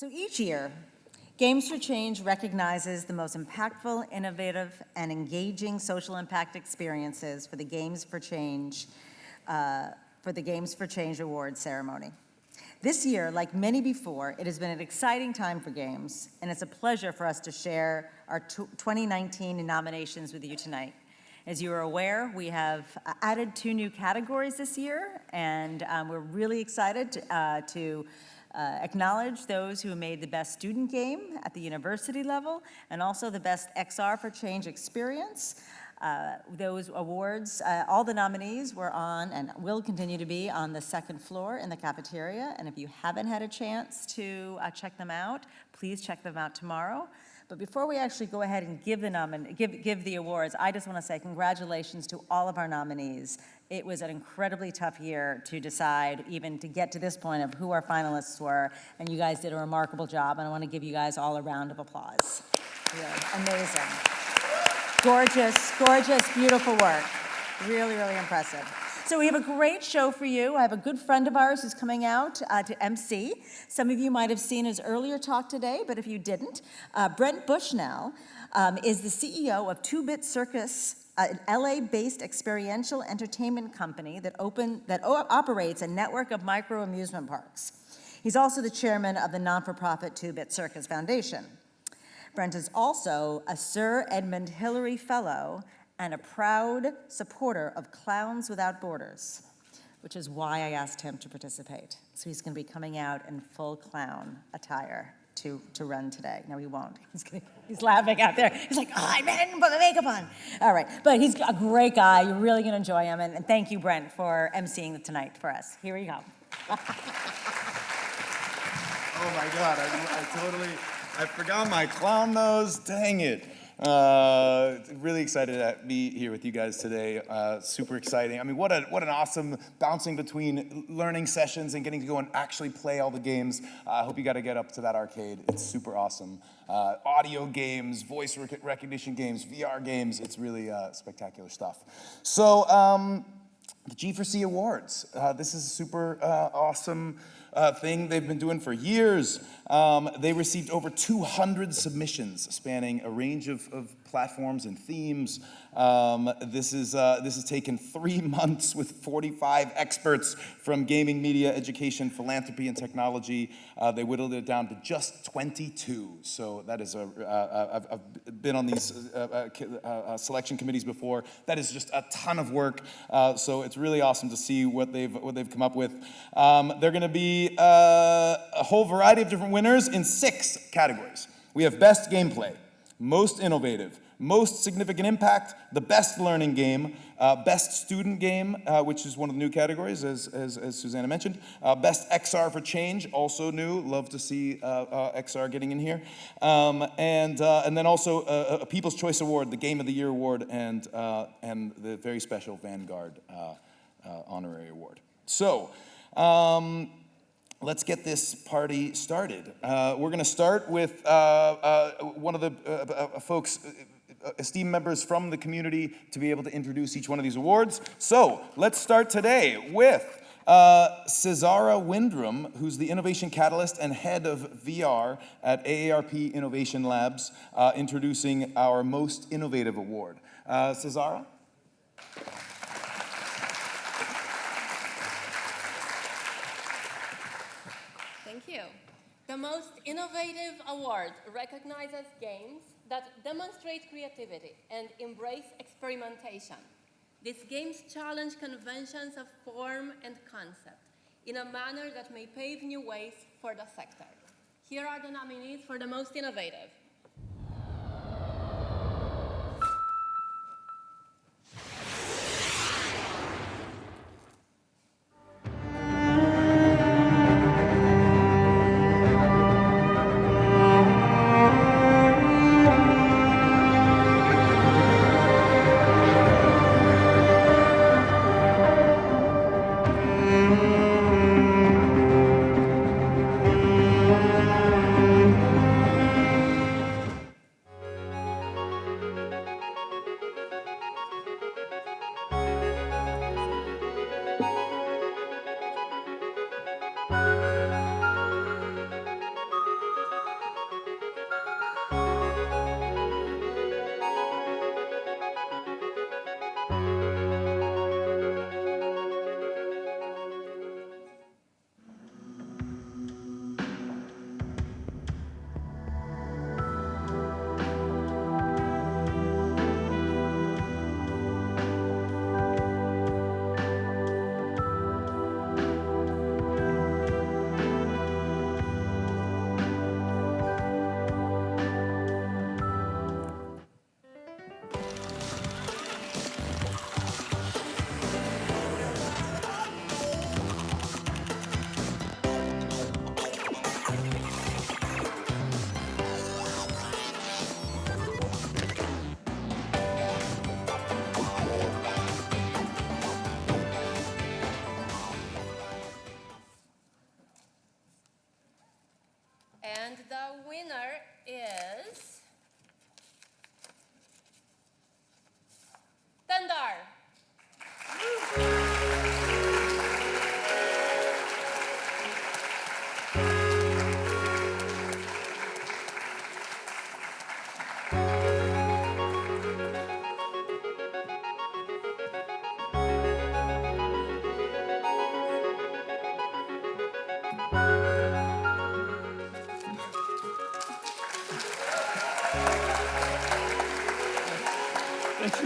So each year, Games for Change recognizes the most impactful, innovative, and engaging social impact experiences for the Games for Change Awards ceremony. This year, like many before, it has been an exciting time for games, and it's a pleasure for us to share our 2019 nominations with you tonight. As you are aware, we have added 2 new categories this year, and we're really excited to acknowledge those who made the best student game at the university level, and also the best XR for Change experience. Those awards, all the nominees were on and will continue to be on the second floor in the cafeteria. And if you haven't had a chance to check them out, please check them out tomorrow. But before we actually go ahead and give the awards, I just want to say congratulations to all of our nominees. It was an incredibly tough year to decide, even to get to this point, of who our finalists were, and you guys did a remarkable job, and I want to give you guys all a round of applause. Really amazing. Gorgeous, gorgeous, beautiful work. Really, really impressive. So we have a great show for you. I have a good friend of ours who's coming out to MC. Some of you might have seen his earlier talk today, but if you didn't, Brent Bushnell is the CEO of 2-Bit Circus, an LA-based experiential entertainment company that operates a network of micro amusement parks. He's also the chairman of the non-for-profit 2-Bit Circus Foundation. Brent is also a Sir Edmund Hillary Fellow and a proud supporter of Clowns Without Borders, which is why I asked him to participate. So he's going to be coming out in full clown attire to run today. No, he won't. He's laughing out there. He's like, oh, I didn't put my makeup on. All right, but he's a great guy. You're really going to enjoy him. And thank you, Brent, for emceeing tonight for us. Here we go. Oh, my God. I forgot my clown nose. Dang it. Really excited to be here with you guys today. Super exciting. I mean, what an awesome bouncing between learning sessions and getting to go and actually play all the games. I hope you got to get up to that arcade. It's super awesome. Audio games, voice recognition games, VR games. It's really spectacular stuff. So, the G4C Awards. This is a super awesome thing they've been doing for years. They received over 200 submissions spanning a range of platforms and themes. This has taken 3 months with 45 experts from gaming, media, education, philanthropy, and technology. They whittled it down to just 22. So that is I've been on these selection committees before. That is just a ton of work. So it's really awesome to see what they've come up with. They're going to be a whole variety of different winners in 6 categories. We have best gameplay, most innovative, most significant impact, the best learning game, best student game, which is one of the new categories, as Susanna mentioned, best XR for Change, also new. Love to see XR getting in here, and then also a People's Choice Award, the Game of the Year Award, and the very special Vanguard Honorary Award. So. Let's get this party started. We're going to start with one of the folks, esteemed members from the community, to be able to introduce each one of these awards. So let's start today with Cesara Windrum, who's the Innovation Catalyst and head of VR at AARP Innovation Labs, introducing our Most Innovative Award. Cesara? Thank you. The Most Innovative Award recognizes games that demonstrate creativity and embrace experimentation. These games challenge conventions of form and concept in a manner that may pave new ways for the sector. Here are the nominees for the Most Innovative.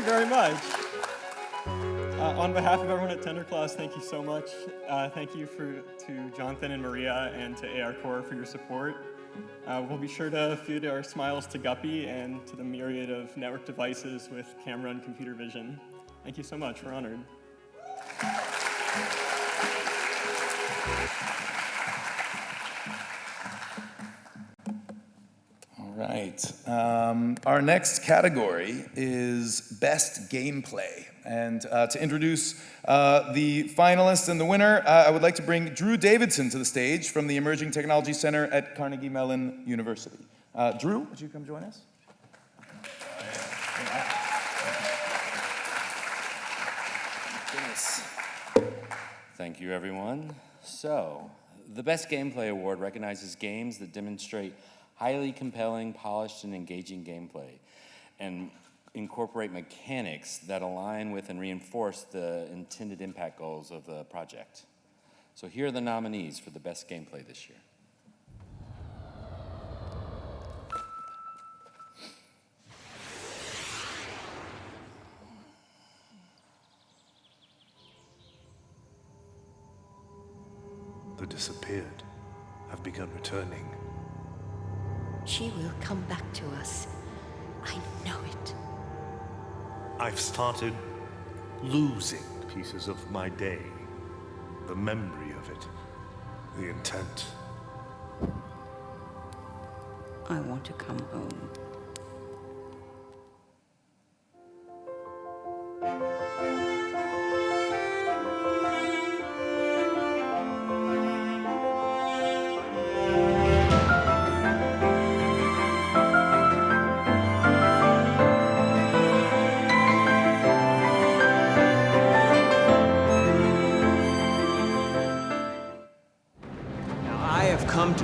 very much. On behalf of everyone at Tender Class, thank you so much. Thank you to Jonathan and Maria and to AR Core for your support. We'll be sure to feed our smiles to Guppy and to the myriad of network devices with camera and computer vision. Thank you so much. We're honored. All right. Our next category is Best Gameplay. And to introduce the finalists and the winner, I would like to bring Drew Davidson to the stage from the Emerging Technology Center at Carnegie Mellon University. Drew, would you come join us? Thank you, everyone. So, the Best Gameplay Award recognizes games that demonstrate highly compelling, polished, and engaging gameplay, and incorporate mechanics that align with and reinforce the intended impact goals of the project. So here are the nominees for the Best Gameplay this year. The disappeared have begun returning. She will come back to us. I know it. I've started losing pieces of my day. The memory of it. The intent. I want to come home.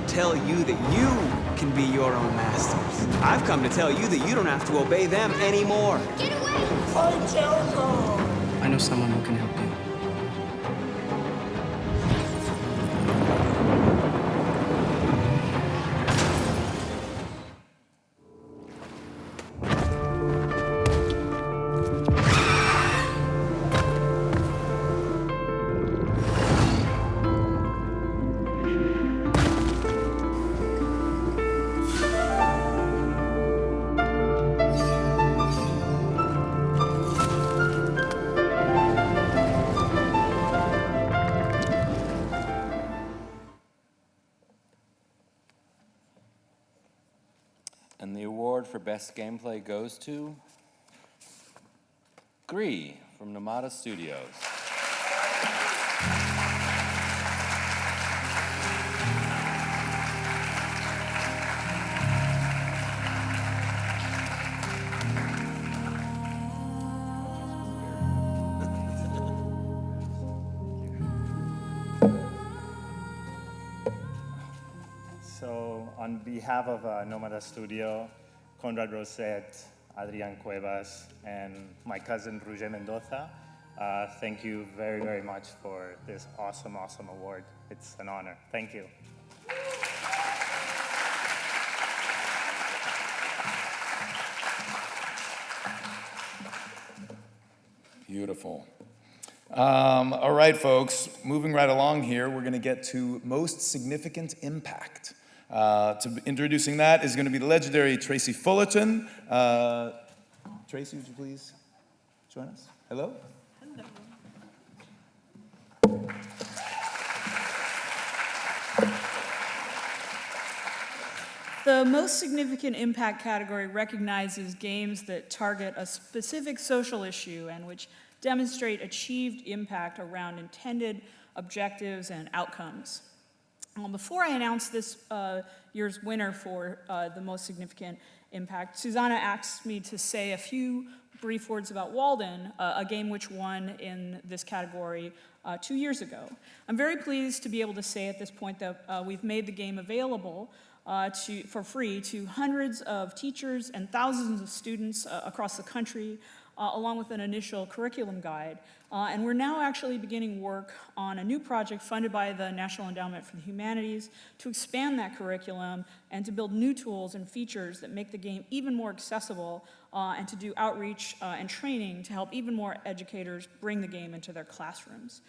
Tell you that you can be your own masters. I've come to tell you that you don't have to obey them anymore. Get away! Fight Jericho! I know someone who can help you. And the award for Best Gameplay goes to Gree from Nomada Studios. So on behalf of Nomada Studio, Conrad Rosette, Adrian Cuevas, and my cousin Roger Mendoza, thank you very, very much for this awesome, awesome award. It's an honor. Thank you. Beautiful. All right, folks, moving right along here, we're going to get to Most Significant Impact. Introducing that is going to be the legendary Tracy Fullerton. Tracy, would you please join us? Hello? Hello. The Most Significant Impact category recognizes games that target a specific social issue and which demonstrate achieved impact around intended objectives and outcomes. Before I announce this year's winner for the Most Significant Impact, Susanna asked me to say a few brief words about Walden, a game which won in this category 2 years ago. I'm very pleased to be able to say at this point that we've made the game available for free to hundreds of teachers and thousands of students across the country along with an initial curriculum guide. And we're now actually beginning work on a new project funded by the National Endowment for the Humanities to expand that curriculum and to build new tools and features that make the game even more accessible, and to do outreach and training to help even more educators bring the game into their classrooms.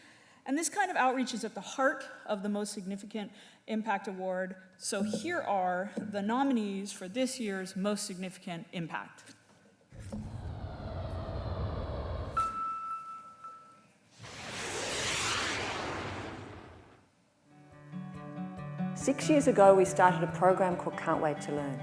And this kind of outreach is at the heart of the Most Significant Impact Award. So here are the nominees for this year's Most Significant Impact. Six years ago, we started a program called Can't Wait to Learn.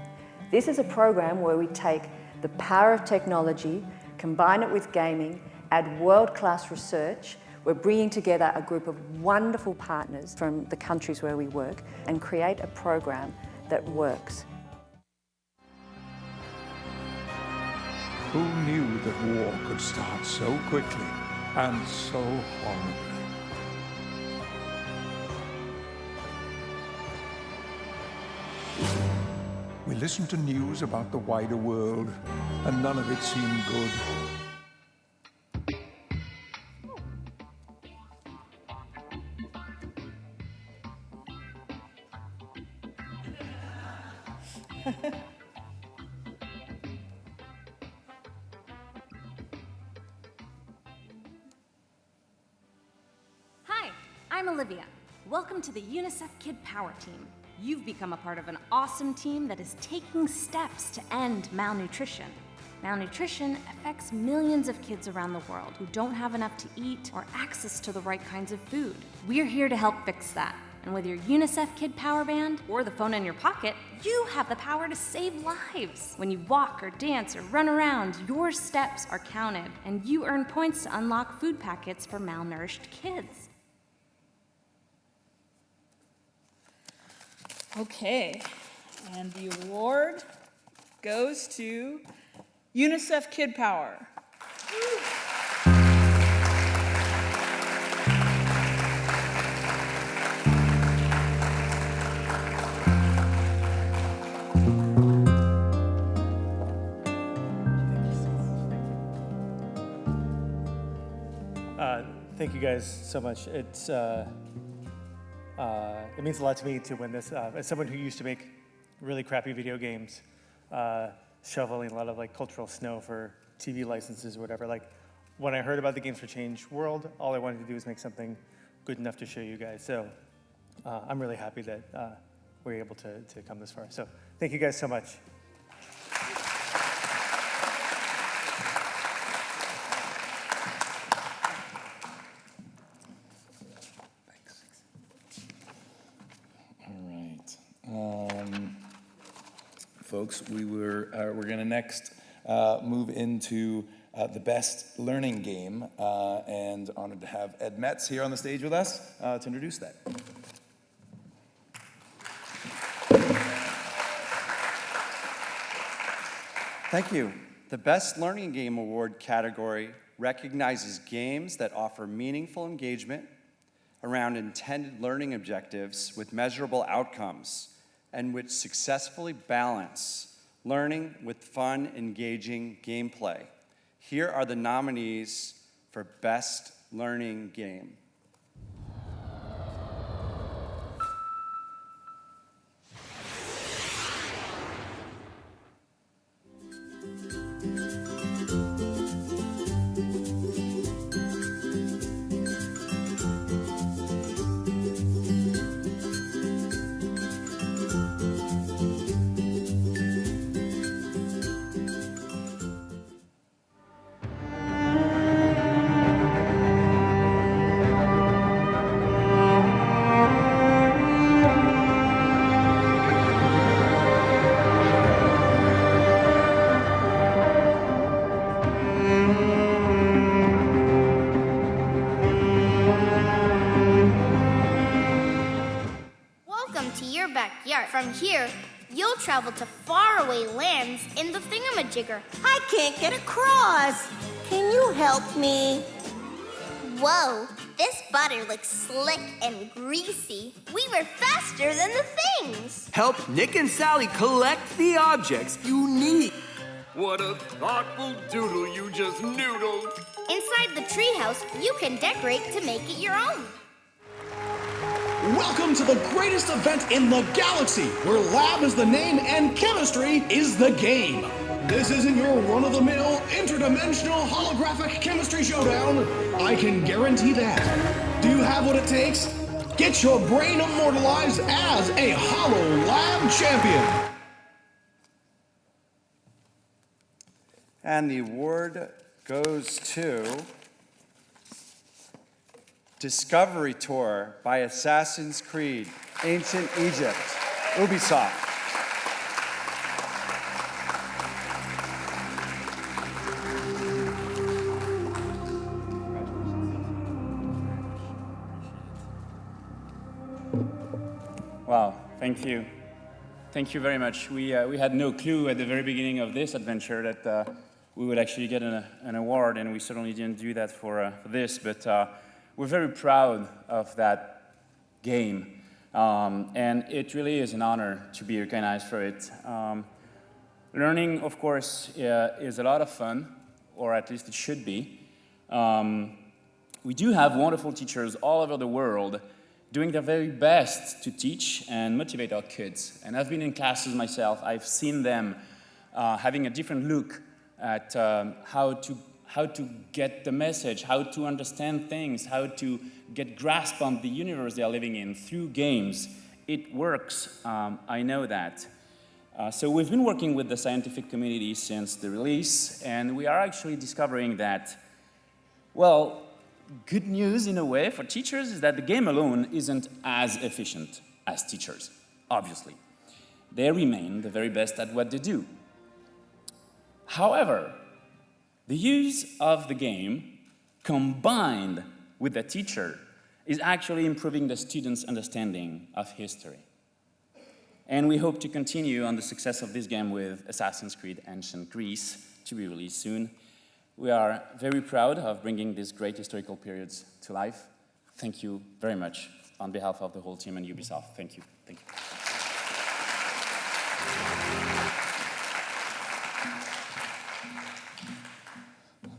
This is a program where we take the power of technology, combine it with gaming, add world-class research. We're bringing together a group of wonderful partners from the countries where we work and create a program that works. Who knew that war could start so quickly and so horribly? We listened to news about the wider world, and none of it seemed good. Hi, I'm Olivia. Welcome to the UNICEF Kid Power Team. You've become a part of an awesome team that is taking steps to end malnutrition. Malnutrition affects millions of kids around the world who don't have enough to eat or access to the right kinds of food. We're here to help fix that. And with your UNICEF Kid Power Band or the phone in your pocket, you have the power to save lives. When you walk or dance or run around, your steps are counted, and you earn points to unlock food packets for malnourished kids. Okay, and the award goes to UNICEF Kid Power. Thank you guys so much. It means a lot to me to win this. As someone who used to make really crappy video games, shoveling a lot of like cultural snow for TV licenses or whatever, like when I heard about the Games for Change world, all I wanted to do was make something good enough to show you guys. So I'm really happy that we're able to come this far. So thank you guys so much. Folks, we're going to next move into the best learning game, and honored to have Ed Metz here on the stage with us to introduce that. Thank you. The Best Learning Game Award category recognizes games that offer meaningful engagement around intended learning objectives with measurable outcomes, and which successfully balance learning with fun, engaging gameplay. Here are the nominees for Best Learning Game. From here, you'll travel to faraway lands in the thingamajigger. I can't get across. Can you help me? Whoa, this butter looks slick and greasy. We were faster than the things. Help Nick and Sally collect the objects you need. What a thoughtful doodle you just noodled. Inside the treehouse, you can decorate to make it your own. Welcome to the greatest event in the galaxy, where lab is the name and chemistry is the game. This isn't your run-of-the-mill, interdimensional, holographic chemistry showdown. I can guarantee that. Do you have what it takes? Get your brain immortalized as a Holo Lab champion. And the award goes to Discovery Tour by Assassin's Creed, Ancient Egypt, Ubisoft. Wow, thank you. Thank you very much. We had no clue at the very beginning of this adventure that we would actually get an award, and we certainly didn't do that for this, but we're very proud of that game, and it really is an honor to be recognized for it. Learning, of course, is a lot of fun, or at least it should be. We do have wonderful teachers all over the world doing their very best to teach and motivate our kids. And I've been in classes myself. I've seen them having a different look at how to get the message, how to understand things, how to get grasp on the universe they are living in through games. It works, I know that. So we've been working with the scientific community since the release, and we are actually discovering that, well, good news in a way for teachers is that the game alone isn't as efficient as teachers, obviously. They remain the very best at what they do. However, the use of the game combined with the teacher is actually improving the students' understanding of history. And we hope to continue on the success of this game with Assassin's Creed Ancient Greece, to be released soon. We are very proud of bringing these great historical periods to life. Thank you very much on behalf of the whole team and Ubisoft. Thank you. Thank you.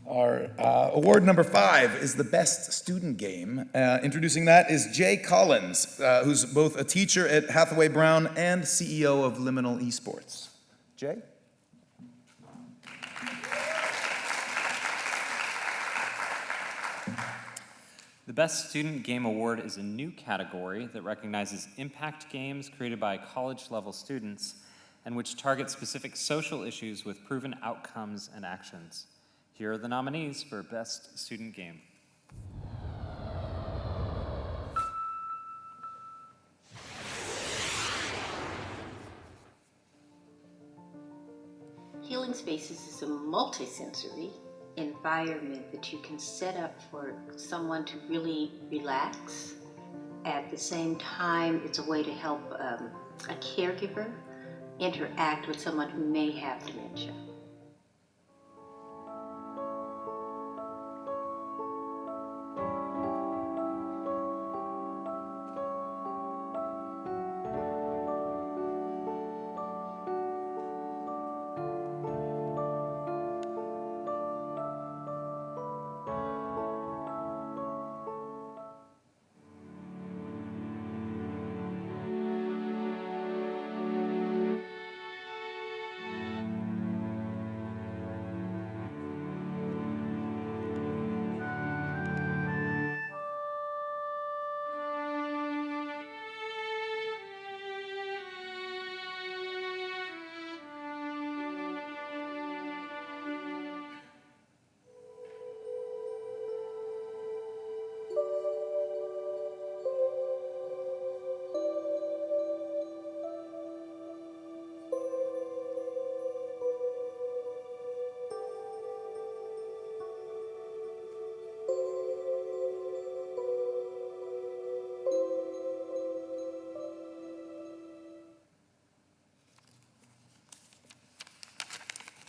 Our award number 5 is the best student game. Introducing that is Jay Collins, who's both a teacher at Hathaway Brown and CEO of Liminal Esports. Jay? The Best Student Game Award is a new category that recognizes impact games created by college-level students and which target specific social issues with proven outcomes and actions. Here are the nominees for Best Student Game. Healing Spaces is a multisensory environment that you can set up for someone to really relax. At the same time, it's a way to help a caregiver interact with someone who may have dementia.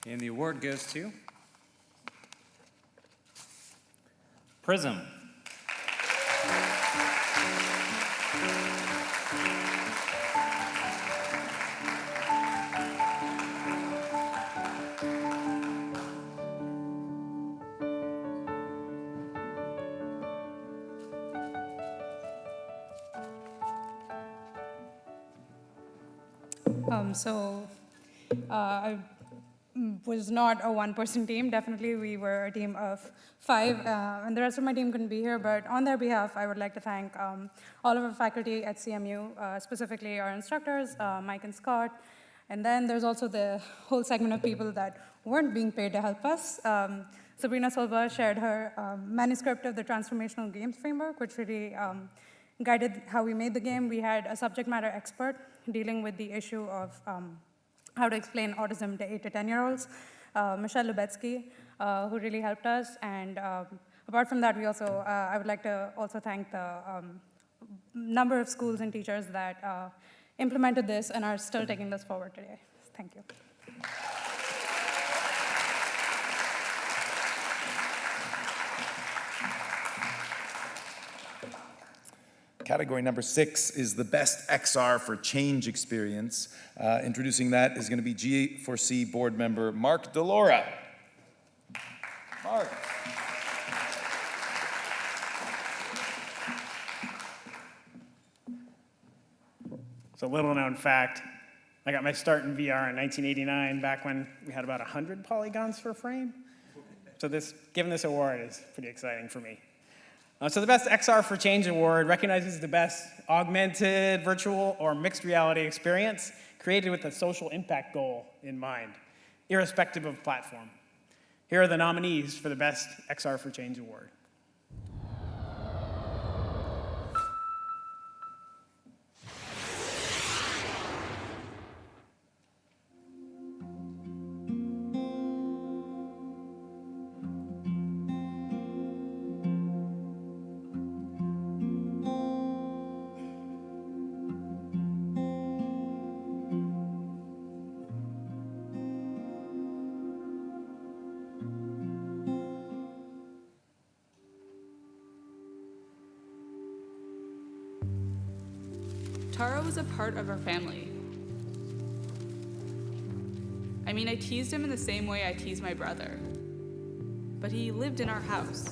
And the award goes to Prism. I was not a one-person team. Definitely, we were a team of 5, and the rest of my team couldn't be here. But on their behalf, I would like to thank all of our faculty at CMU, specifically our instructors, Mike and Scott. And then there's also the whole segment of people that weren't being paid to help us. Sabrina Silva shared her manuscript of the Transformational Games Framework, which really guided how we made the game. We had a subject matter expert dealing with the issue of how to explain autism to 8 to 10-year-olds, Michelle Lubetsky, who really helped us. And apart from that, we also, I would like to also thank the number of schools and teachers that implemented this and are still taking this forward today. Thank you. Category number 6 is the best XR for change experience. Introducing that is going to be G4C board member Mark Delora. Mark. So, little known fact, I got my start in VR in 1989, back when we had about 100 polygons per frame. So giving this award is pretty exciting for me. So the Best XR for Change Award recognizes the best augmented, virtual, or mixed reality experience created with a social impact goal in mind, irrespective of platform. Here are the nominees for the Best XR for Change Award. Taro was a part of our family. I mean, I teased him in the same way I tease my brother. But he lived in our house.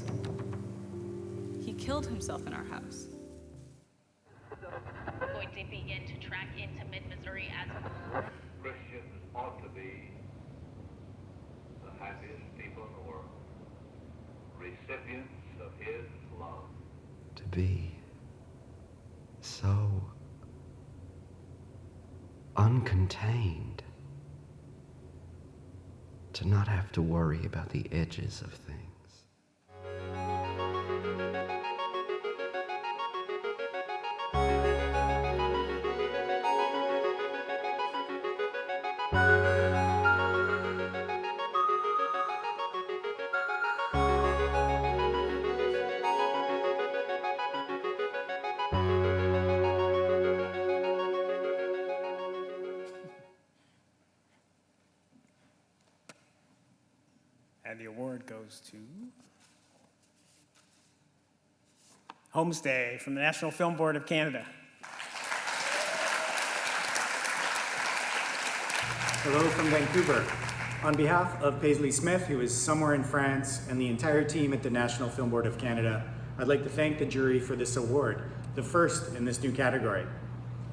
He killed himself in our house. We're going to begin to track into mid-Missouri as Christians ought to be the happiest people in the world, recipients of his love. To be so uncontained, to not have to worry about the edges of things. And the award goes to Homestay from the National Film Board of Canada. Hello from Vancouver. On behalf of Paisley Smith, who is somewhere in France, and the entire team at the National Film Board of Canada, I'd like to thank the jury for this award, the first in this new category.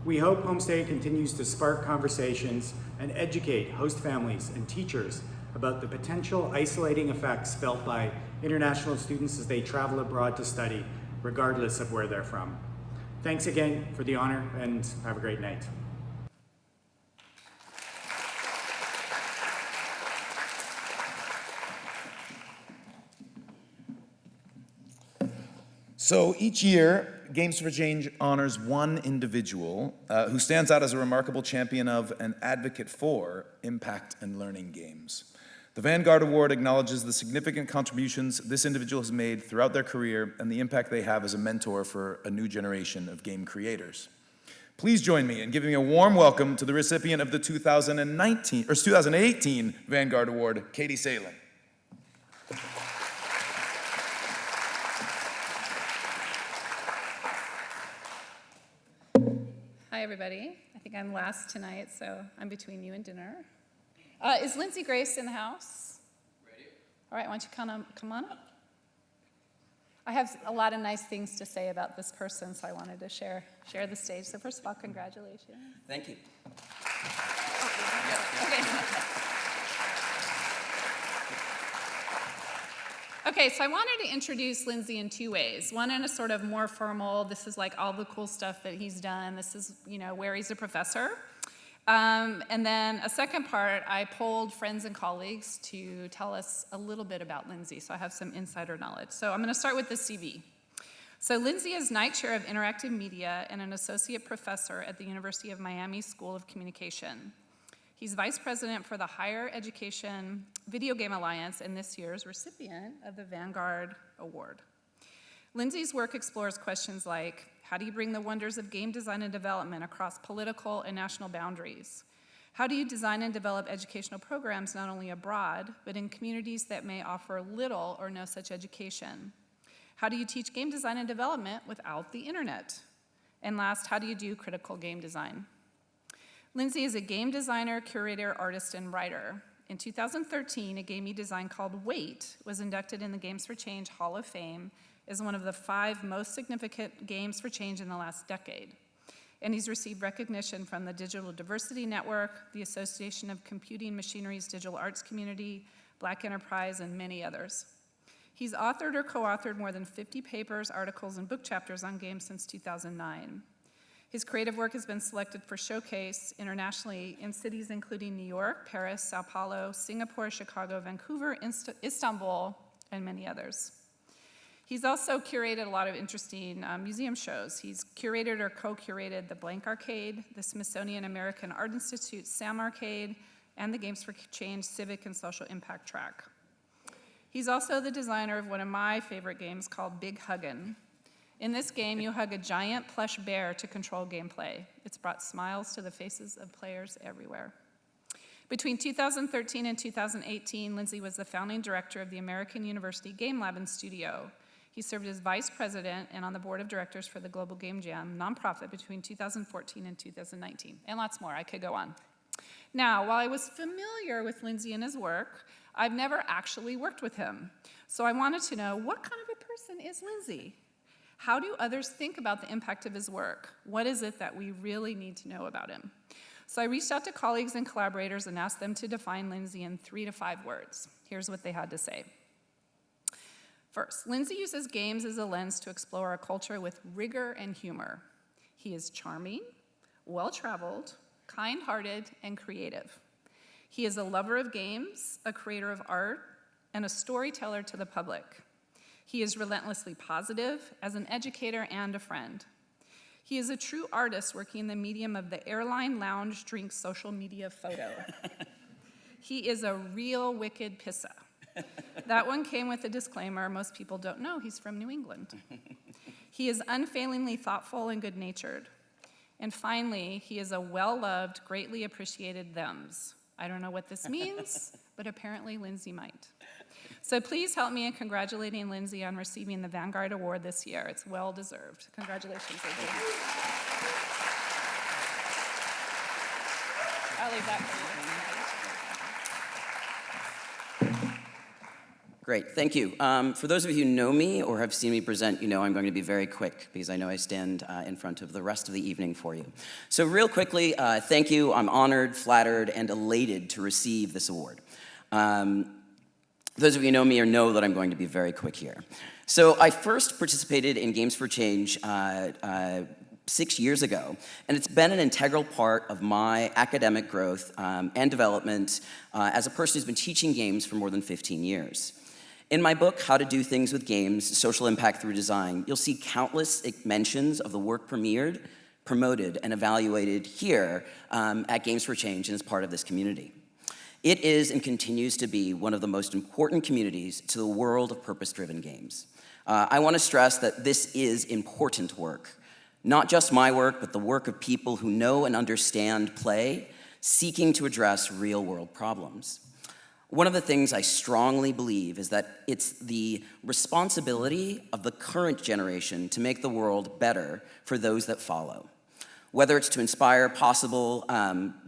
We hope Homestay continues to spark conversations and educate host families and teachers about the potential isolating effects felt by international students as they travel abroad to study, regardless of where they're from. Thanks again for the honor, and have a great night. So each year, Games for Change honors one individual who stands out as a remarkable champion of and advocate for impact and learning games. The Vanguard Award acknowledges the significant contributions this individual has made throughout their career and the impact they have as a mentor for a new generation of game creators. Please join me in giving a warm welcome to the recipient of the 2018 Vanguard Award, Katie Salin. Hi, everybody. I think I'm last tonight, so I'm between you and dinner. Is Lindsay Grace in the house? Ready. All right, why don't you come on up? I have a lot of nice things to say about this person, so I wanted to share the stage. So first of all, congratulations. Thank you. Okay, so I wanted to introduce Lindsay in two ways. One in a sort of more formal, this is like all the cool stuff that he's done. This is, where he's a professor. And then a second part, I polled friends and colleagues to tell us a little bit about Lindsay, so I have some insider knowledge. So I'm going to start with the CV. So Lindsay is Knight Chair of Interactive Media and an associate professor at the University of Miami School of Communication. He's vice president for the Higher Education Video Game Alliance and this year's recipient of the Vanguard Award. Lindsay's work explores questions like, how do you bring the wonders of game design and development across political and national boundaries? How do you design and develop educational programs not only abroad, but in communities that may offer little or no such education? How do you teach game design and development without the internet? And last, how do you do critical game design? Lindsay is a game designer, curator, artist, and writer. In 2013, a game he designed called Wait was inducted in the Games for Change Hall of Fame as one of the 5 most significant games for change in the last decade. And he's received recognition from the Digital Diversity Network, the Association of Computing Machinery's Digital Arts Community, Black Enterprise, and many others. He's authored or co-authored more than 50 papers, articles, and book chapters on games since 2009. His creative work has been selected for showcase internationally in cities including New York, Paris, Sao Paulo, Singapore, Chicago, Vancouver, Istanbul, and many others. He's also curated a lot of interesting museum shows. He's curated or co-curated the Blank Arcade, the Smithsonian American Art Institute Sam Arcade, and the Games for Change Civic and Social Impact Track. He's also the designer of one of my favorite games called Big Huggin'. In this game, you hug a giant plush bear to control gameplay. It's brought smiles to the faces of players everywhere. Between 2013 and 2018, Lindsay was the founding director of the American University Game Lab and Studio. He served as vice president and on the board of directors for the Global Game Jam nonprofit between 2014 and 2019, and lots more. I could go on. Now, while I was familiar with Lindsay and his work, I've never actually worked with him. So I wanted to know, what kind of a person is Lindsay? How do others think about the impact of his work? What is it that we really need to know about him? So I reached out to colleagues and collaborators and asked them to define Lindsay in 3 to 5 words. Here's what they had to say. First, Lindsay uses games as a lens to explore a culture with rigor and humor. He is charming, well-traveled, kind-hearted, and creative. He is a lover of games, a creator of art, and a storyteller to the public. He is relentlessly positive as an educator and a friend. He is a true artist working in the medium of the airline lounge drink social media photo. He is a real wicked pissa. That one came with a disclaimer. Most people don't know he's from New England. He is unfailingly thoughtful and good-natured. And finally, he is a well-loved, greatly appreciated thems. I don't know what this means, but apparently Lindsay might. So please help me in congratulating Lindsay on receiving the Vanguard Award this year. It's well-deserved. Congratulations, Lindsay. I'll leave that for you. Great, thank you. For those of you who know me or have seen me present, you know I'm going to be very quick because I know I stand in front of the rest of the evening for you. So real quickly, thank you. I'm honored, flattered, and elated to receive this award. Those of you who know me or know that I'm going to be very quick here. So I first participated in Games for Change 6 years ago, and it's been an integral part of my academic growth and development as a person who's been teaching games for more than 15 years. In my book, How to Do Things with Games, Social Impact Through Design, you'll see countless mentions of the work premiered, promoted, and evaluated here at Games for Change and as part of this community. It is and continues to be one of the most important communities to the world of purpose-driven games. I want to stress that this is important work. Not just my work, but the work of people who know and understand play, seeking to address real-world problems. One of the things I strongly believe is that it's the responsibility of the current generation to make the world better for those that follow. Whether it's to inspire possible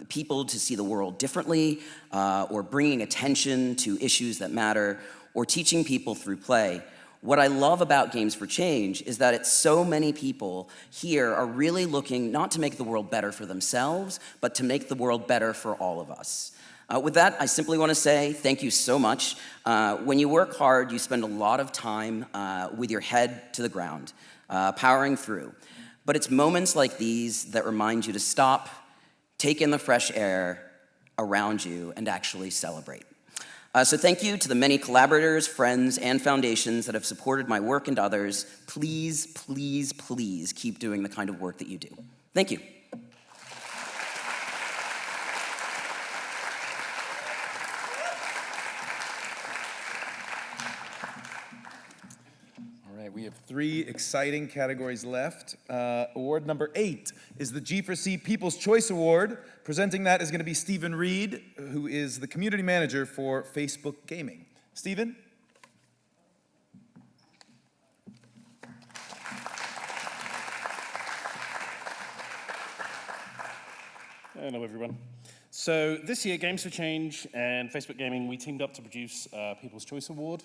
people to see the world differently, or bringing attention to issues that matter, or teaching people through play, What I love about Games for Change is that it's so many people here are really looking not to make the world better for themselves, but to make the world better for all of us. With that, I simply want to say thank you so much. When you work hard, you spend a lot of time with your head to the ground, powering through. But it's moments like these that remind you to stop, take in the fresh air around you, and actually celebrate. So thank you to the many collaborators, friends, and foundations that have supported my work and others. Please, please, please keep doing the kind of work that you do. Thank you. All right, we have 3 exciting categories left. Award number 8 is the G4C People's Choice Award. Presenting that is going to be Stephen Reed, who is the community manager for Facebook Gaming. Stephen? Hello, everyone. So this year, Games for Change and Facebook Gaming, we teamed up to produce People's Choice Award.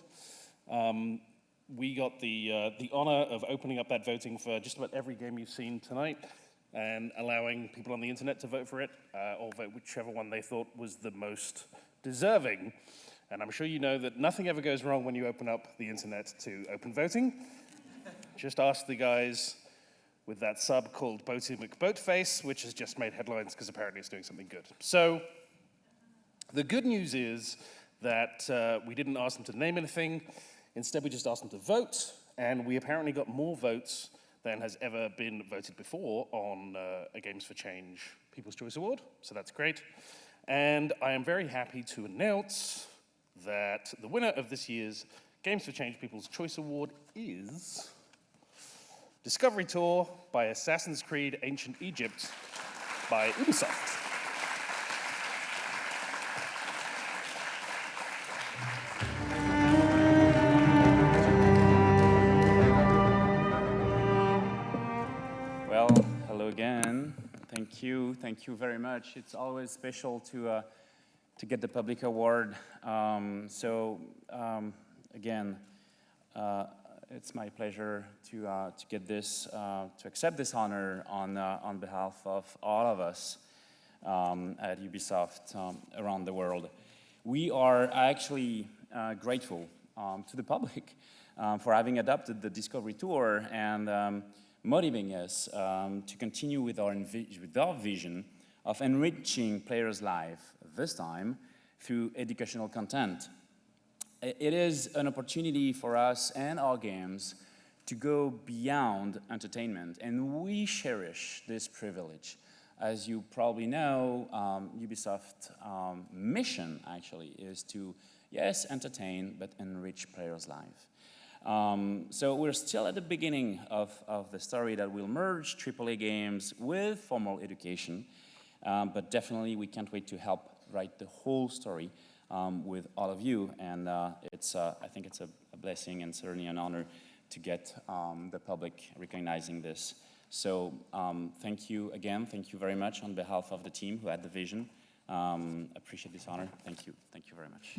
We got the honor of opening up that voting for just about every game you've seen tonight and allowing people on the internet to vote for it, or vote whichever one they thought was the most deserving. And I'm sure you know that nothing ever goes wrong when you open up the internet to open voting. Just ask the guys with that sub called Boaty McBoatface, which has just made headlines because apparently it's doing something good. So the good news is that we didn't ask them to name anything. Instead, we just asked them to vote, and we apparently got more votes than has ever been voted before on a Games for Change People's Choice Award, so that's great. And I am very happy to announce that the winner of this year's Games for Change People's Choice Award is Discovery Tour by Assassin's Creed Ancient Egypt by Ubisoft. Well, hello again. Thank you very much. It's always special to get the public award. Again, it's my pleasure to get this, to accept this honor on behalf of all of us at Ubisoft around the world. We are actually grateful to the public for having adopted the Discovery Tour and motivating us to continue with our vision of enriching players' life, this time through educational content. It is an opportunity for us and our games to go beyond entertainment, and we cherish this privilege. As you probably know, Ubisoft's mission actually is to, yes, entertain, but enrich players' life. So we're still at the beginning of the story that will merge AAA games with formal education, but definitely we can't wait to help write the whole story with all of you, and I think it's a blessing and certainly an honor to get the public recognizing this. So thank you again, thank you very much on behalf of the team who had the vision. Appreciate this honor. Thank you very much.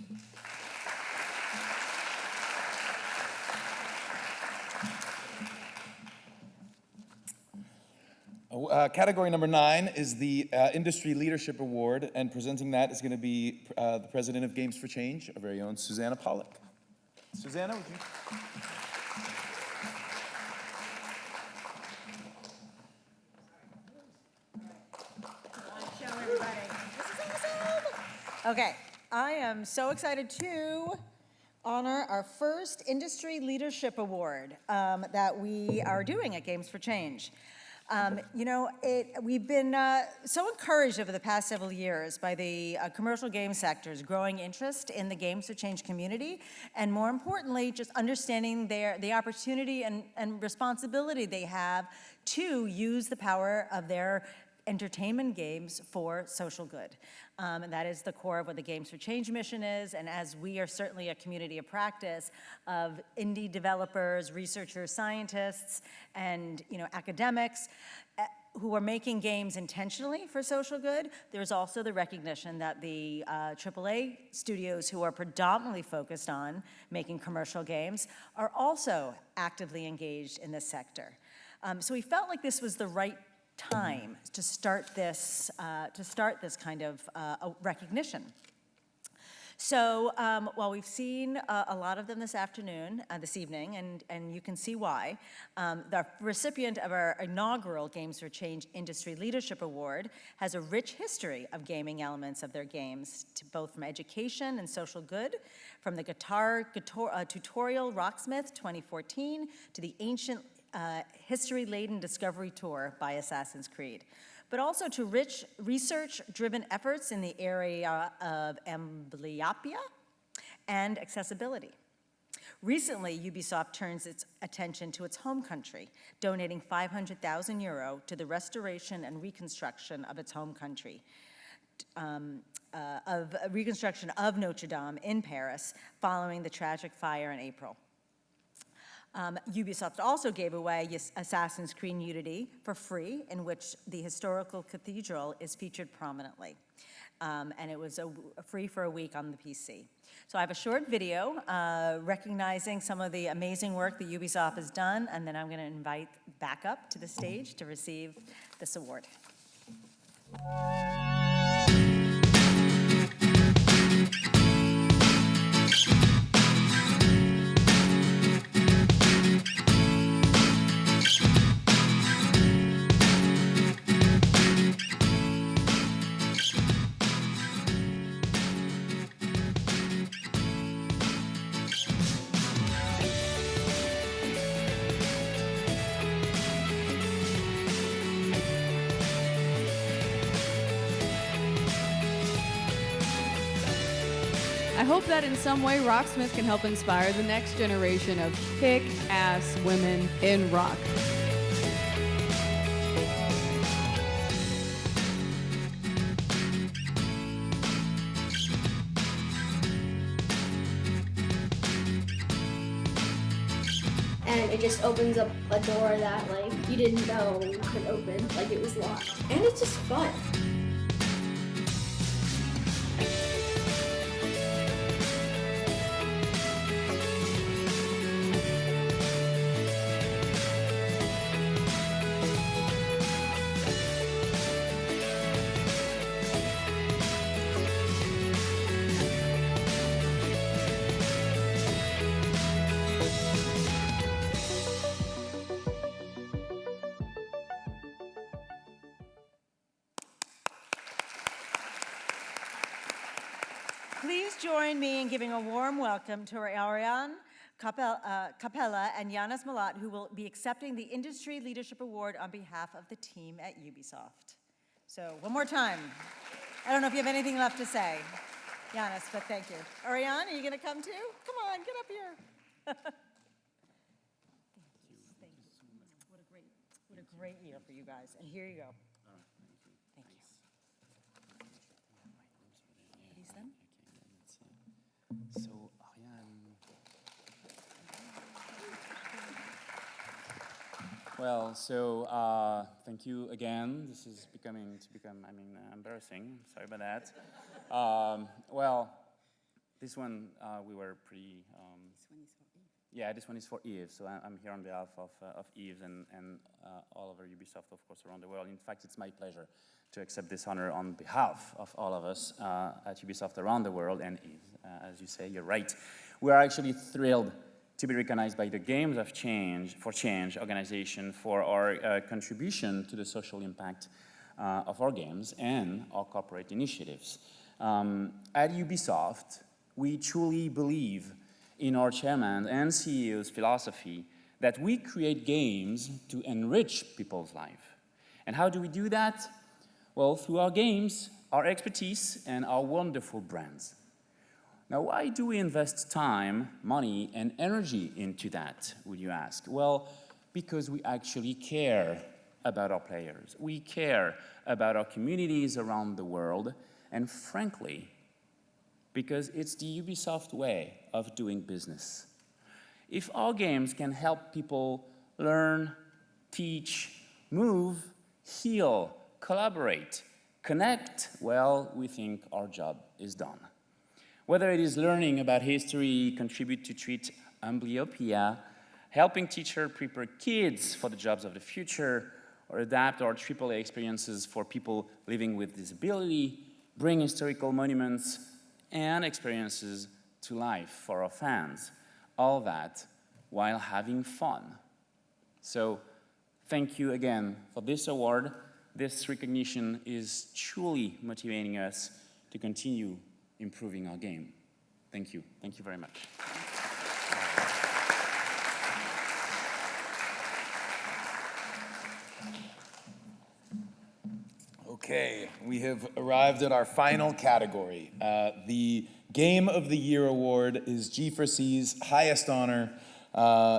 Category number 9 is the Industry Leadership Award, and presenting that is going to be the president of Games for Change, our very own Susanna Pollock. Susanna, would you? Show everybody. This is awesome. Okay, I am so excited to honor our first Industry Leadership Award that we are doing at Games for Change. We've been so encouraged over the past several years by the commercial game sector's growing interest in the Games for Change community, and more importantly, just understanding the opportunity and responsibility they have to use the power of their entertainment games for social good. And that is the core of what the Games for Change mission is. And as we are certainly a community of practice of indie developers, researchers, scientists, and academics who are making games intentionally for social good, there's also the recognition that the AAA studios who are predominantly focused on making commercial games are also actively engaged in this sector. So we felt like this was the right time to start this kind of recognition. So while we've seen a lot of them this evening, and you can see why, the recipient of our inaugural Games for Change Industry Leadership Award has a rich history of gaming elements of their games, both from education and social good, from the guitar tutorial Rocksmith 2014 to the ancient history-laden Discovery Tour by Assassin's Creed, but also to rich research-driven efforts in the area of amblyopia and accessibility. Recently, Ubisoft turns its attention to its home country, donating €500,000 to the restoration and reconstruction of its home country, of reconstruction of Notre Dame in Paris following the tragic fire in April. Ubisoft also gave away Assassin's Creed Unity for free, in which the historical cathedral is featured prominently. And it was free for a week on the PC. So I have a short video recognizing some of the amazing work that Ubisoft has done, and then I'm going to invite back up to the stage to receive this award. I hope that in some way Rocksmith can help inspire the next generation of kick-ass women in rock. And it just opens up a door that you didn't know could open, it was locked. And it's just fun. Please join me in giving a warm welcome to Ariane Capella and Yanis Malat, who will be accepting the Industry Leadership Award on behalf of the team at Ubisoft. So one more time. I don't know if you have anything left to say, Yanis, but thank you. Ariane, are you going to come too? Come on, get up here. Thank you. What a great year for you guys. And here you go. Thank you. These them? So, Ariane. Well, so thank you again. This is becoming embarrassing. Sorry about that. Well, this one we were pretty. This one is for Eve. Yeah, this one is for Eve. So I'm here on behalf of Eve and all over Ubisoft, of course, around the world. In fact, it's my pleasure to accept this honor on behalf of all of us at Ubisoft around the world, and Eve, as you say, you're right. We are actually thrilled to be recognized by the Games for Change organization for our contribution to the social impact of our games and our corporate initiatives. At Ubisoft, we truly believe in our chairman and CEO's philosophy that we create games to enrich people's life. And how do we do that? Well, through our games, our expertise, and our wonderful brands. Now, why do we invest time, money, and energy into that, would you ask? Well, because we actually care about our players. We care about our communities around the world, and frankly, because it's the Ubisoft way of doing business. If our games can help people learn, teach, move, heal, collaborate, connect, well, we think our job is done. Whether it is learning about history, contribute to treat amblyopia, helping teachers prepare kids for the jobs of the future, or adapt our AAA experiences for people living with disability, bring historical monuments and experiences to life for our fans. All that while having fun. So thank you again for this award. This recognition is truly motivating us to continue improving our game. Thank you. Thank you very much. Okay, we have arrived at our final category. The Game of the Year award is G4C's highest honor.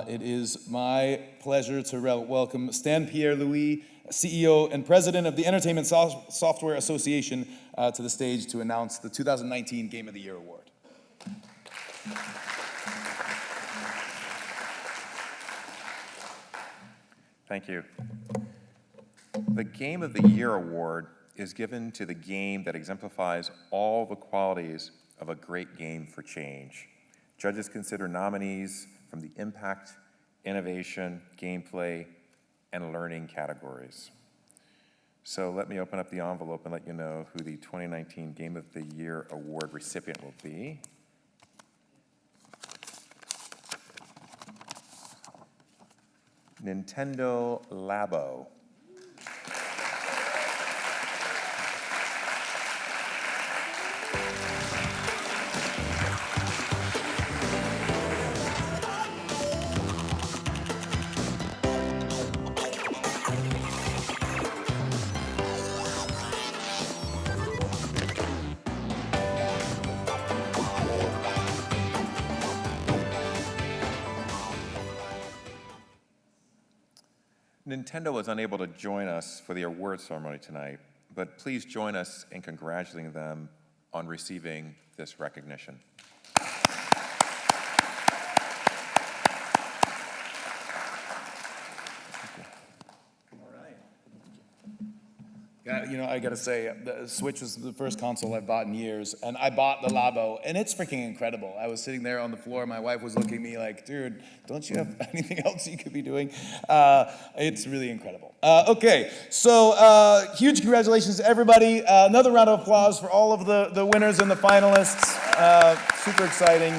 It is my pleasure to welcome Stan Pierre-Louis, CEO and President of the Entertainment Software Association, to the stage to announce the 2019 Game of the Year award. Thank you. The Game of the Year award is given to the game that exemplifies all the qualities of a great game for change. Judges consider nominees from the impact, innovation, gameplay, and learning categories. So let me open up the envelope and let you know who the 2019 Game of the Year award recipient will be. Nintendo LABO. Nintendo was unable to join us for the award ceremony tonight, but please join us in congratulating them on receiving this recognition. You know, I gotta say, the Switch was the first console I've bought in years, and I bought the LABO, and it's freaking incredible. I was sitting there on the floor, my wife was looking at me like, dude, don't you have anything else you could be doing? It's really incredible. Okay, so huge congratulations to everybody. Another round of applause for all of the winners and the finalists. Super exciting.